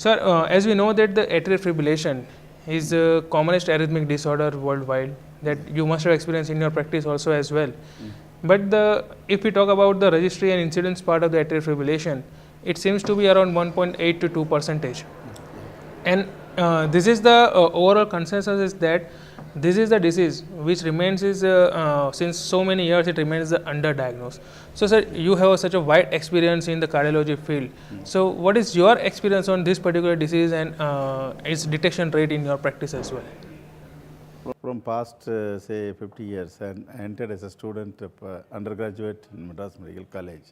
Sir, as we know that the atrial fibrillation is the commonest arrhythmic disorder worldwide that you must have experienced in your practice also as well. But if we talk about the registry and incidence part of the atrial fibrillation, it seems to be around 1.8 to 2%. And this is the overall consensus is that this is the disease which remains since so many years it remains the underdiagnosed. So sir, you have such a wide experience in the cardiology field. So what is your experience on this particular disease and its detection rate in your practice as well? From past say 50 years, and I entered as a student of undergraduate in Madras Medical College.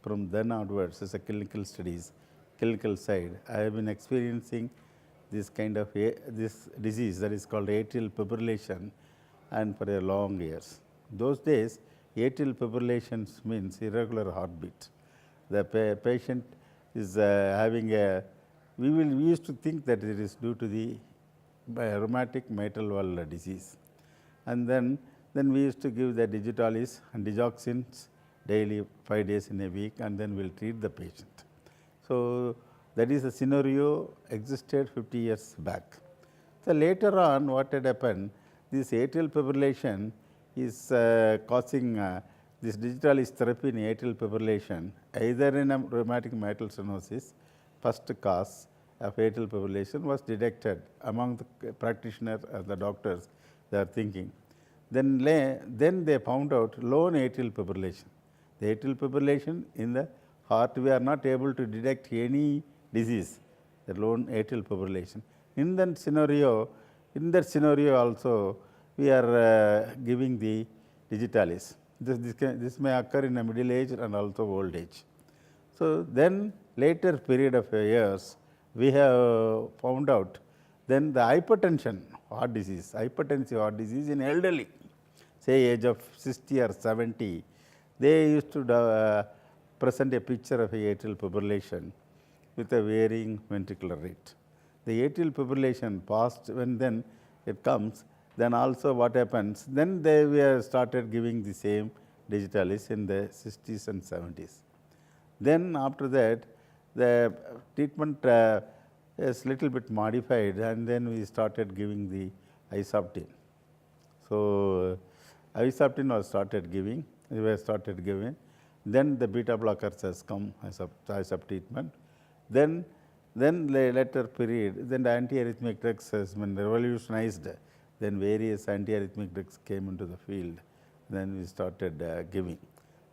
From then onwards, as a clinical studies, clinical side, I have been experiencing this kind of this disease that is called atrial fibrillation, and for a long years. Those days, atrial fibrillation means irregular heartbeat. The patient is having a, we used to think that it is due to the rheumatic mitral valve disease, and then we used to give the digitalis and digoxins daily 5 days in a week, and then we will treat the patient. So, that is a scenario existed 50 years back. So, later on what had happened, this atrial fibrillation is causing this digitalis therapy in atrial fibrillation either in a rheumatic mitral stenosis. First cause of atrial fibrillation was detected among the practitioners or the doctors, they are thinking. Then they found out lone atrial fibrillation. The atrial fibrillation in the heart, we are not able to detect any disease, the lone atrial fibrillation. In that scenario also we are giving the digitalis. This may occur in a middle age and also old age. So, then later period of years, we have found out then the hypertensive heart disease in elderly, say age of 60 or 70, they used to present a picture of atrial fibrillation with a varying ventricular rate. The atrial fibrillation passed when then it comes, then also what happens, then they were started giving the same digitalis in the 60s and 70s. Then after that, the treatment is little bit modified, and then we started giving the isoptine. So, isoptine was started giving, then the beta blockers has come as a treatment. Then the later period, then the antiarrhythmic drugs has been revolutionized, then various antiarrhythmic drugs came into the field, then we started giving.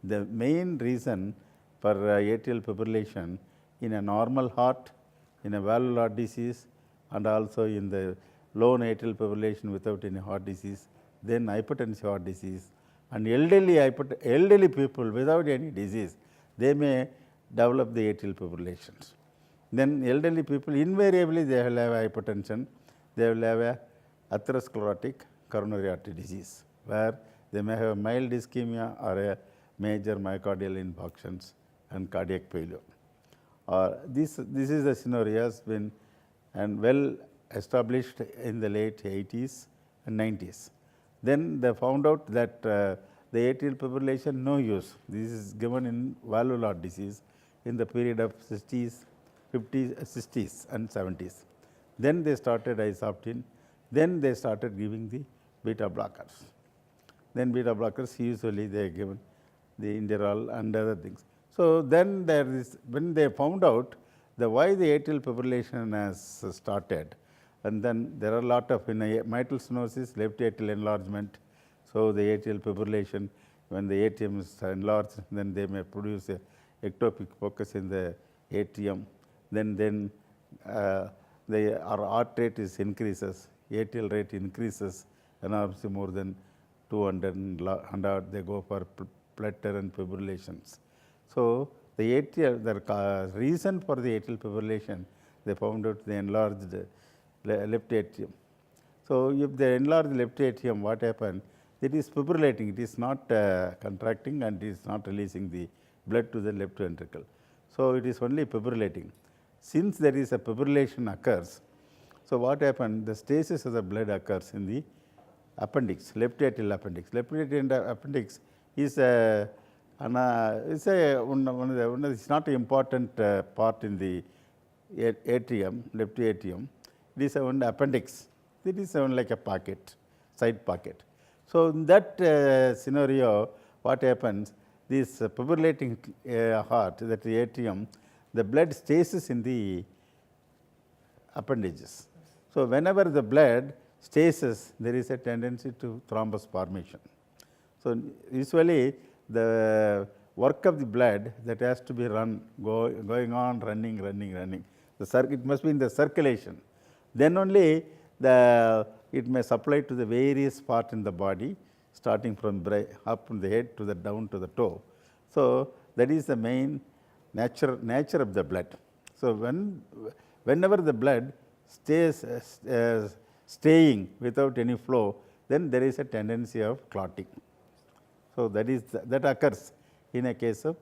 The main reason for atrial fibrillation in a normal heart, in a valvular disease, and also in the lone atrial fibrillation without any heart disease, then hypertensive heart disease, and elderly people without any disease, they may develop the atrial fibrillations. Then elderly people invariably they will have hypertension, they will have a atherosclerotic coronary artery disease, where they may have mild ischemia or a major myocardial infarctions and cardiac failure. This is the scenario has been and well established in the late 80s and 90s. Then they found out that the atrial fibrillation no use. This is given in valvular disease in the period of 60s, 50s, 60s and 70s. Then they started isoptine. Then they started giving the beta blockers. Then beta blockers usually they are given the Inderal and other things. So, then there is when they found out the why the atrial fibrillation has started, and then there are a lot of in a mitral stenosis, left atrial enlargement. So, the atrial fibrillation, when the atrium is enlarged, then they may produce a ectopic focus in the atrium. Then the heart rate is increases, atrial rate increases enormously more than 200 and they go for flutter and fibrillations. So, the reason for the atrial fibrillation, they found out the enlarged left atrium. So, if they enlarge the left atrium, what happens? It is fibrillating, it is not contracting and it is not releasing the blood to the left ventricle. So, it is only fibrillating. Since there is a fibrillation occurs, so what happens? The stasis of the blood occurs in the appendix, left atrial appendix. Left atrial appendix is it's not an important part in the atrium, left atrium, it is one appendix, it is one like a pocket, side pocket. So, in that scenario, what happens, this fibrillating heart, that atrium, the blood stays in the appendages. So, whenever the blood stays, there is a tendency to thrombus formation. So, usually the work of the blood that has to be going on running. It must be in the circulation. Then only it may supply to the various parts in the body, starting from up from the head to the down to the toe. So, that is the main nature of the blood. So, whenever the blood stays staying without any flow, then there is a tendency of clotting. So, that occurs in a case of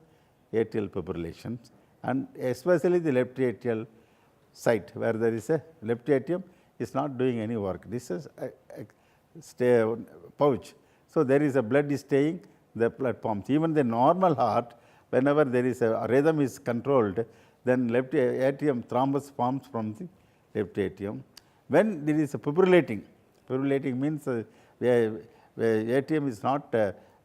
atrial fibrillation, and especially the left atrial site, where there is a left atrium is not doing any work. This is a pouch. So, there is a blood is staying, the blood pumps. Even the normal heart, whenever there is a rhythm is controlled, then left atrium thrombus forms from the left atrium. When there is a fibrillating means the atrium is not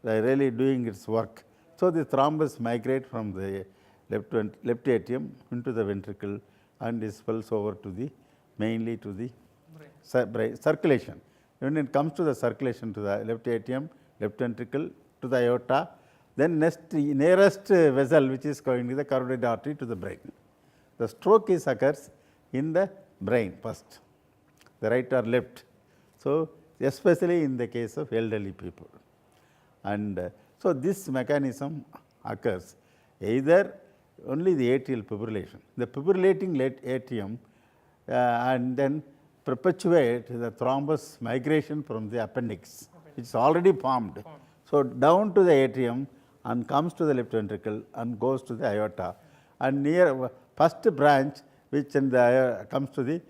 really doing its work. So, the thrombus migrate from the left atrium into the ventricle and spills over to the mainly to the circulation. When it comes to the circulation to the left atrium, left ventricle, to the aorta, then nearest vessel which is going to the carotid artery to the brain. The stroke occurs in the brain first, the right or left. So, especially in the case of elderly people. And so, this mechanism occurs either only the atrial fibrillation, the fibrillating left atrium and then perpetuate the thrombus migration from the appendix, which is already formed. So, down to the atrium and comes to the left ventricle and goes to the aorta, and near first branch which comes to the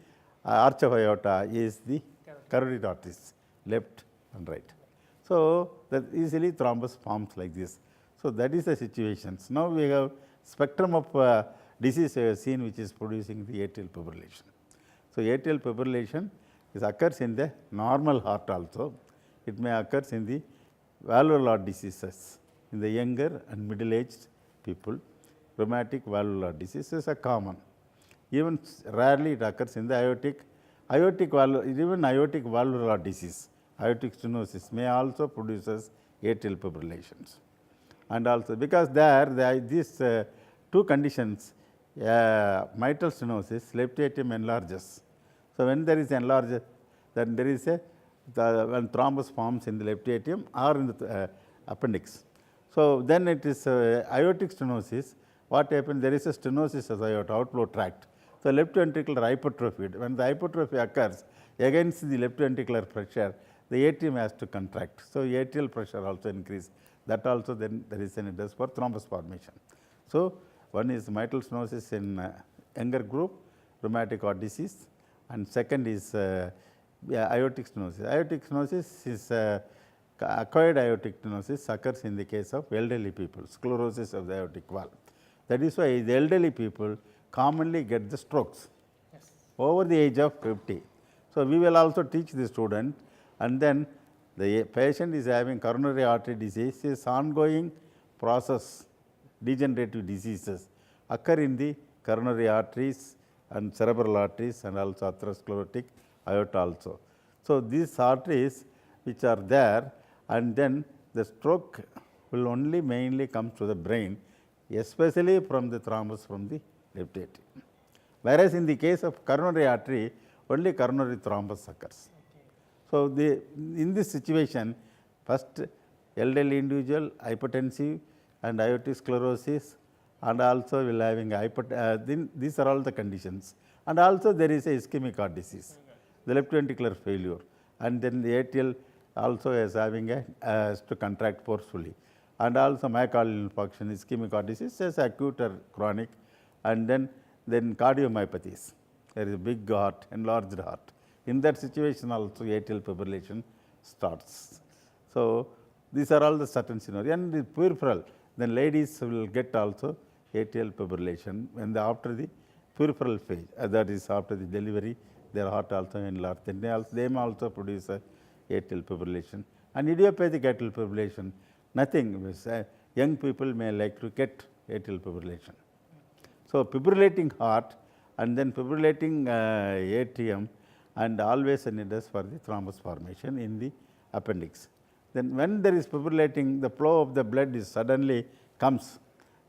arch of aorta is the carotid arteries, left and right. So, that easily thrombus forms like this. So, that is the situation. Now, we have spectrum of disease we have seen which is producing the atrial fibrillation. So, atrial fibrillation occurs in the normal heart also. It may occur in the valvular diseases in the younger and middle aged people. Rheumatic valvular diseases are common. Even rarely it occurs in the aortic valvular disease. Aortic stenosis may also produces atrial fibrillations. And also because these two conditions, mitral stenosis, left atrium enlarges. So, when there is enlarged, then there is when thrombus forms in the left atrium or in the appendix. So, then it is aortic stenosis. What happens? There is a stenosis of the aorta, outflow tract. So, left ventricular hypertrophy. When the hypertrophy occurs against the left ventricular pressure, the atrium has to contract. So, atrial pressure also increase. That also then there is an interest for thrombus formation. So, one is mitral stenosis in younger group, rheumatic heart disease, and second is aortic stenosis. Aortic stenosis is acquired aortic stenosis occurs in the case of elderly people, sclerosis of the aortic valve. That is why the elderly people commonly get the strokes over the age of 50. So, we will also teach the student, and then the patient is having coronary artery disease, is ongoing process, degenerative diseases occur in the coronary arteries and cerebral arteries and also atherosclerotic aorta also. So, these arteries which are there, and then the stroke will only mainly come to the brain, especially from the thrombus from the left atrium. Whereas, in the case of coronary artery, only coronary thrombus occurs. So, in this situation, first elderly individual, hypertensive and aortic sclerosis, and also will having these are all the conditions. And also there is a ischemic heart disease, the left ventricular failure, and then the atrial also is having to contract forcefully, and also myocardial infarction, ischemic heart disease is acute or chronic, and then cardiomyopathies. There is a big heart, enlarged heart. In that situation also atrial fibrillation starts. So, these are all the certain scenario, and the peripheral, then ladies will get also atrial fibrillation when after the peripheral phase, that is after the delivery, their heart also enlarged. Then they may also produce a atrial fibrillation. And idiopathic atrial fibrillation, nothing. Young people may like to get atrial fibrillation. So, fibrillating heart and then fibrillating atrium, and always a need for the thrombus formation in the appendix. Then when there is fibrillating, the flow of the blood is suddenly comes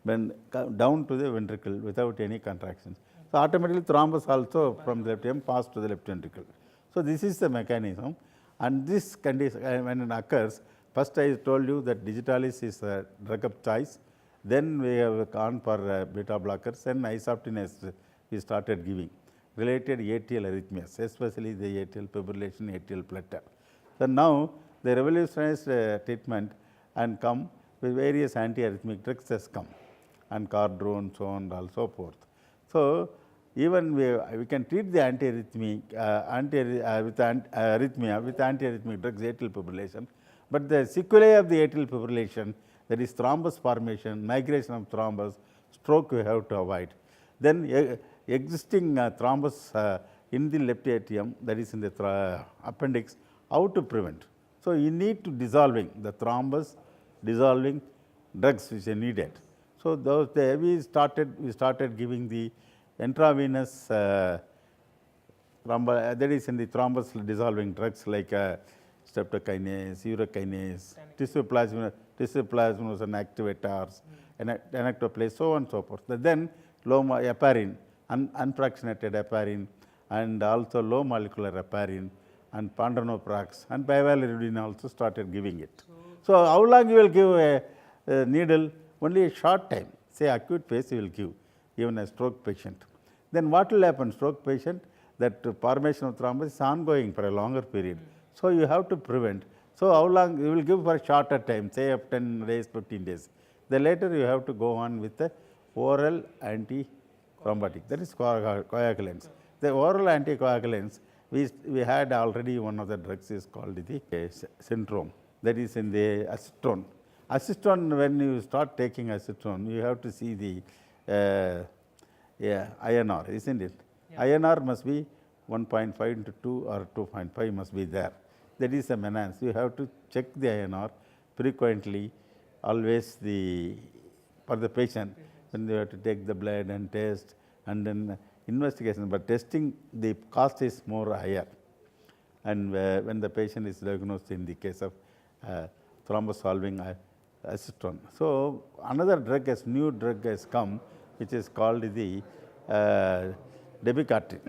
when down to the ventricle without any contractions. So, automatically thrombus also from the left atrium pass to the left ventricle. So, this is the mechanism, and this condition when it occurs, first I told you that digitalis is a drug of choice, then we have gone for beta blockers, and isoptenase we started giving related atrial arrhythmias, especially the atrial fibrillation, atrial flutter. So, now the revolutionized treatment and come with various antiarrhythmic drugs has come, and cardrone, so on and so forth. So, even we can treat the antiarrhythmic arrhythmia with antiarrhythmic drugs, atrial fibrillation, but the sequelae of the atrial fibrillation, that is thrombus formation, migration of thrombus, stroke we have to avoid. Then existing thrombus in the left atrium, that is in the appendix, how to prevent. So, you need to dissolving the thrombus, dissolving drugs which are needed. So, we started giving the intravenous that is in the thrombus dissolving drugs like streptokinase, urokinase, tissue-plasminogen activators, anectoplase, so on and so forth. Then heparin, unfractionated heparin, and also low molecular heparin, and pandronoprax, and bivalirudin also started giving it. So, how long you will give a needle? Only a short time, say acute phase you will give, even a stroke patient. Then what will happen? Stroke patient, that formation of thrombus is ongoing for a longer period. So, you have to prevent. So, how long you will give for a shorter time, say of 10 days, 15 days. Then later you have to go on with the oral antithrombotic, that is coagulants. The oral anticoagulants, we had already one of the drugs is called the syndrome, that is in the acetone. Acetone, when you start taking acetone, you have to see the INR, isn't it? Yeah. INR must be 1.5 into 2 or 2.5 must be there. That is a menace. You have to check the INR frequently, always for the patient, when they have to take the blood and test, and then investigation. But testing, the cost is more higher, and when the patient is diagnosed in the case of thrombus solving acetone. So, another drug, new drug has come, which is called the dabigatran.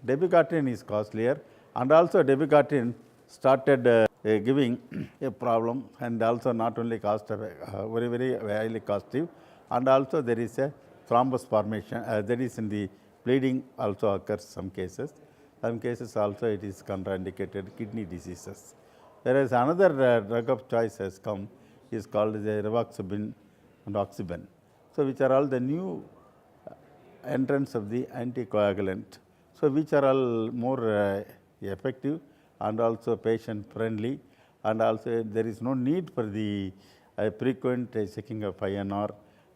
Dabigatran is costlier, and also dabigatran started giving a problem, and also not only cost very, very highly costly, and also there is a thrombus formation, that is in the bleeding also occurs some cases. Some cases also it is contraindicated kidney diseases. Whereas another drug of choice has come, is called the rivaroxaban and oxaban. So, which are all the new entrants of the anticoagulant. So, which are all more effective and also patient friendly, and also there is no need for the frequent checking of INR,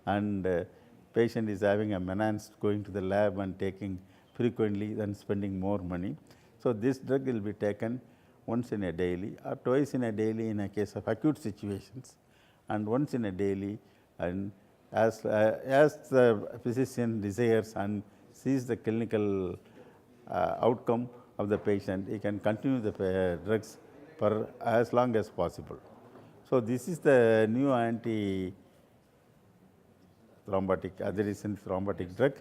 and patient is having a menace going to the lab and taking frequently, then spending more money. So, this drug will be taken once in a daily or twice in a daily in a case of acute situations, and once in a daily, and as the physician desires and sees the clinical outcome of the patient, he can continue the drugs for as long as possible. So, this is the new anti-thrombotic, adherent thrombotic drug.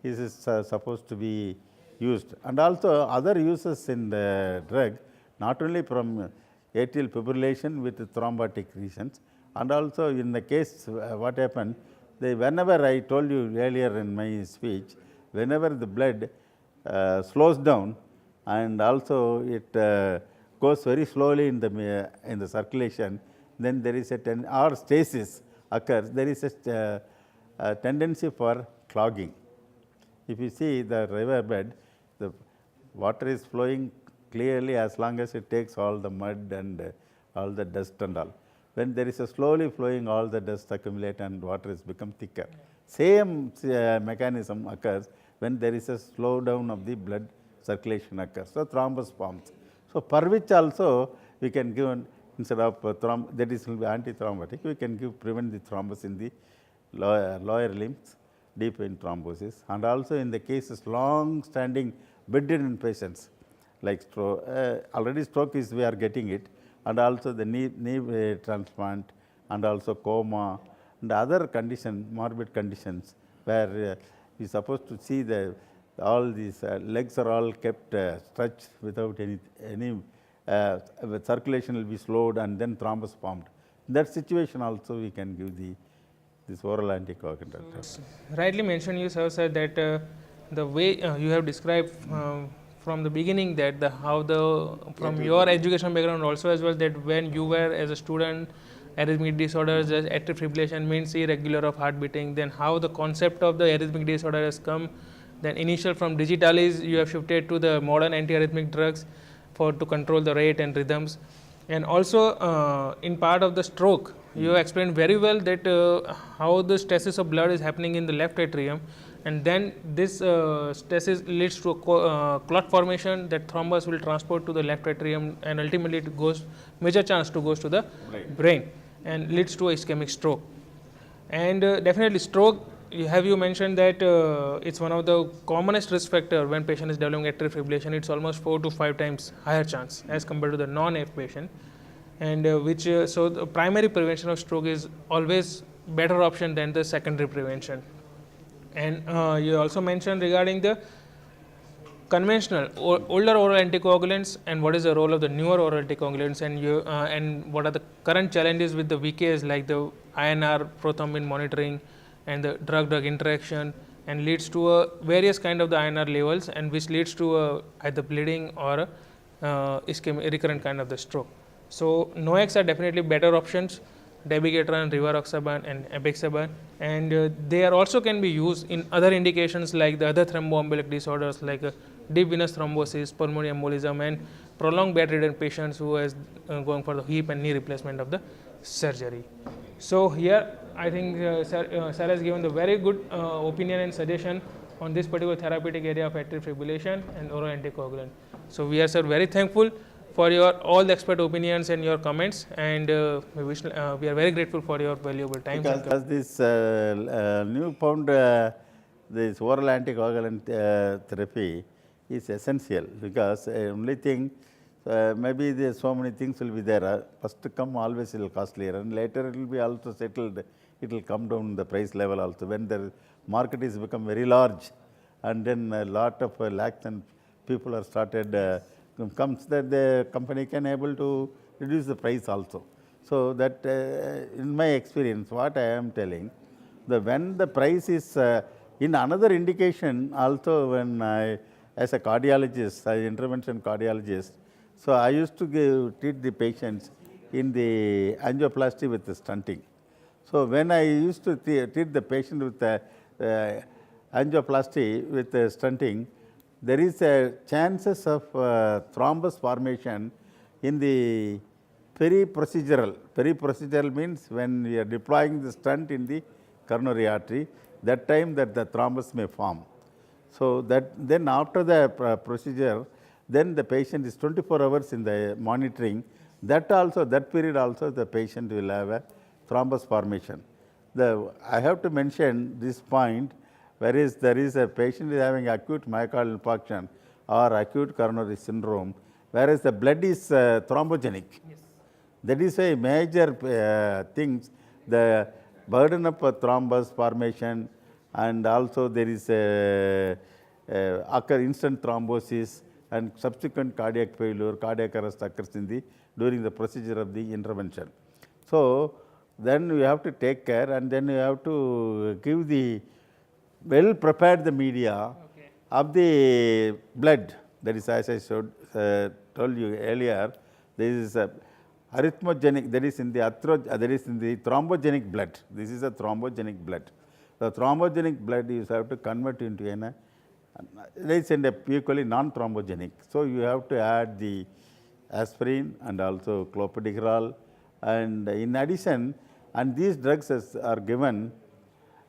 This is supposed to be used, and also other uses in the drug, not only from atrial fibrillation with thrombotic reasons, and also in the case what happened, whenever I told you earlier in my speech, whenever the blood slows down and also it goes very slowly in the circulation, then there is or stasis occurs, there is a tendency for clogging. If you see the river bed, the water is flowing clearly as long as it takes all the mud and all the dust and all. When there is a slowly flowing, all the dust accumulate and water has become thicker. Same mechanism occurs when there is a slowdown of the blood circulation occurs. So, thrombus forms. So, for which also we can give instead of that is will be antithrombotic, we can prevent the thrombus in the lower limbs, deep vein thrombosis, and also in the cases long standing bedridden patients like stroke, already stroke is we are getting it, and also the knee transplant, and also coma and other conditions, morbid conditions where we are supposed to see the all these legs are all kept stretched without any circulation will be slowed and then thrombus formed. In that situation also we can give this oral anticoagulant. So, rightly mentioned you sir that the way you have described from the beginning that how from your education background also as well, that when you were as a student, arrhythmic disorders, atrial fibrillation means irregular of heart beating, then how the concept of the arrhythmic disorder has come, then initial from digitalis you have shifted to the modern antiarrhythmic drugs to control the rate and rhythms, and also in part of the stroke you explained very well that how the stasis of blood is happening in the left atrium, and then this stasis leads to a clot formation, that thrombus will transport to the left atrium, and ultimately it goes major chance to goes to the brain and leads to a ischemic stroke. And definitely stroke, you mentioned that it's one of the commonest risk factor when patient is developing atrial fibrillation. It's almost 4 to 5 times higher chance as compared to the non-AF patient, and so the primary prevention of stroke is always better option than the secondary prevention. And you also mentioned regarding the conventional older oral anticoagulants and what is the role of the newer oral anticoagulants, and what are the current challenges with the VKs like the INR prothrombin monitoring and the drug-drug interaction, and leads to various kind of the INR levels, and which leads to either bleeding or ischemic recurrent kind of the stroke. So NOACs are definitely better options, dabigatran, rivaroxaban and apixaban, and they are also can be used in other indications like the other thromboembolic disorders like deep venous thrombosis, pulmonary embolism, and prolonged bedridden patients who is going for the hip and knee replacement of the surgery. So here I think sir has given the very good opinion and suggestion on this particular therapeutic area of atrial fibrillation and oral anticoagulant. So we are sir very thankful for your all the expert opinions and your comments, and we are very grateful for your valuable time. Because this new found this oral anticoagulant therapy is essential, because only thing maybe there so many things will be there. First come always it will costlier, and later it will be also settled. It will come down the price level also when the market is become very large, and then a lot of lakhs and people are started. Comes that the company can able to reduce the price also. So that in my experience, what I am telling, when the price is in another indication also, when I as a cardiologist, as intervention cardiologist, so I used to treat the patients in the angioplasty with the stenting. So when I used to treat the patient with angioplasty with stenting, there is a chances of thrombus formation in the periprocedural. Periprocedural means when we are deploying the stent in the coronary artery, that time that the thrombus may form. So that then after the procedure, then the patient is 24 hours in the monitoring. That also, that period also the patient will have a thrombus formation. I have to mention this point. Whereas there is a patient is having acute myocardial infarction or acute coronary syndrome, whereas the blood is thrombogenic. Yes. That is a major things, the burden of thrombus formation, and also there is occur instant thrombosis and subsequent cardiac failure, cardiac arrest occurs during the procedure of the intervention. So then we have to take care, and then you have to give the well prepared the media of the blood. That is, as I told you earlier, there is a arrhythmogenic, that is in the thrombogenic blood. This is a thrombogenic blood. The thrombogenic blood you have to convert into it is equally non-thrombogenic. So you have to add the aspirin and also clopidogrel, and in addition, and these drugs are given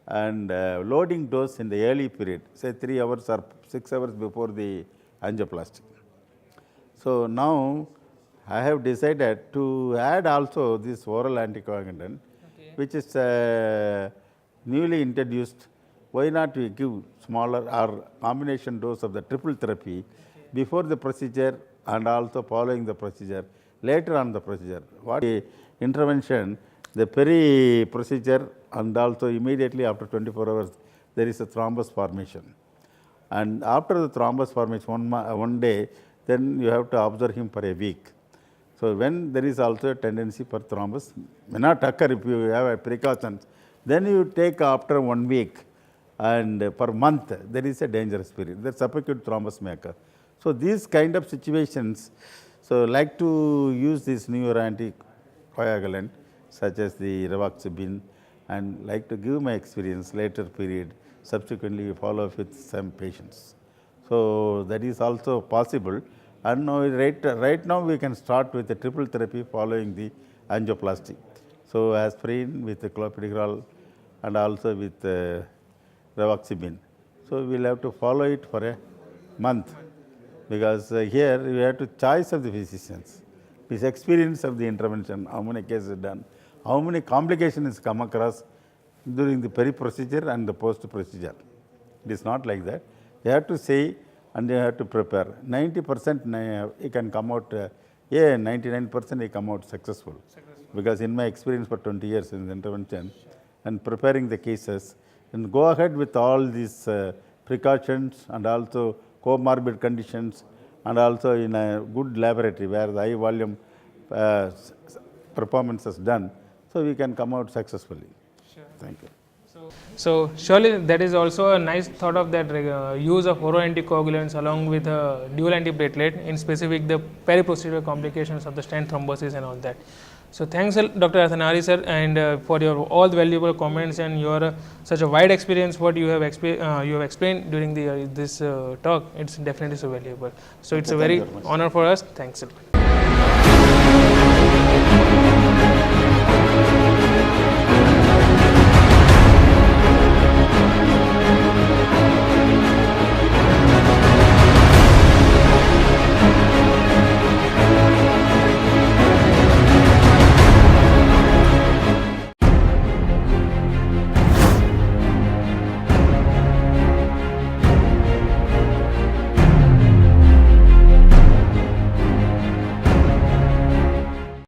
and loading dose in the early period, say 3 hours or 6 hours before the angioplasty. So now I have decided to add also this oral anticoagulant, which is newly introduced. Why not we give smaller or combination dose of the triple therapy before the procedure and also following the procedure, later on the procedure. What intervention, the peri-procedure and also immediately after 24 hours, there is a thrombus formation. And after the thrombus formation, one day, then you have to observe him for a week. So when there is also a tendency for thrombus, may not occur if you have a precautions, then you take after 1 week and per month, there is a dangerous period. The subacute thrombus may occur. So these kind of situations, so like to use this newer anticoagulant such as the Revoltuion, and like to give my experience later period, subsequently follow up with some patients. So that is also possible, and now right now we can start with the triple therapy following the angioplasty. So aspirin with the clopidogrel and also with Revoltuion. So we will have to follow it for a month, because here we have to choice of the physicians, his experience of the intervention, how many cases done, how many complications come across during the peri-procedure and the post-procedure. It is not like that. They have to say and they have to prepare. 90% it can come out, 99% it come out successful. Because in my experience for 20 years in the intervention and preparing the cases, and go ahead with all these precautions and also comorbid conditions, and also in a good laboratory where the high volume performance is done, so we can come out successfully. Sure. Thank you. So surely that is also a nice thought of that use of oral anticoagulants along with dual antiplatelet, in specific the peri-procedural complications of the stent thrombosis and all that. So thanks Dr. Arthnari sir, and for your all the valuable comments and your such a wide experience what you have explained during the this talk. It's definitely so valuable. So it's a very honor for us. Thanks a lot.